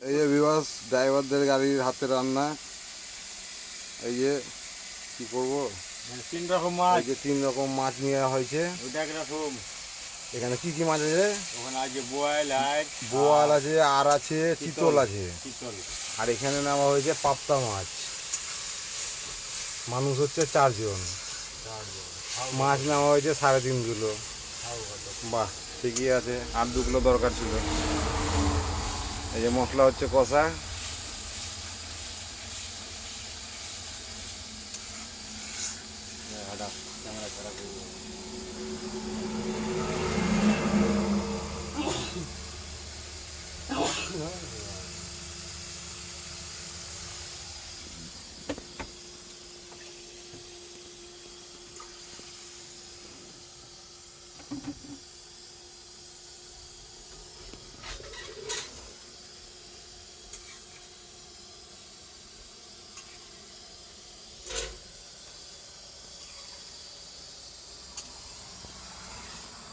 এই যে বিবাস ড্রাইভারদের গাড়ির হাতে রান্না। এই যে কি করবো, 3 রকম মাছ। এই যে 3 রকম মাছ নেওয়া হয়েছে। ওইটা একরকম। এখানে কি কি মাছ আছে? ওখানে আছে বোয়াল, আর বোয়াল আছে, আর আছে চিতল আছে, চিতল। আর এখানে নেওয়া হয়েছে পাবদা মাছ। মানুষ হচ্ছে 4 জন। মাছ নেওয়া হয়েছে 3.5 কিলো। বাহ, ঠিকই আছে, আর 2 কিলো দরকার ছিল। এই যে মশলা হচ্ছে কষা। ক্যামেরা খারাপ হয়ে গেল।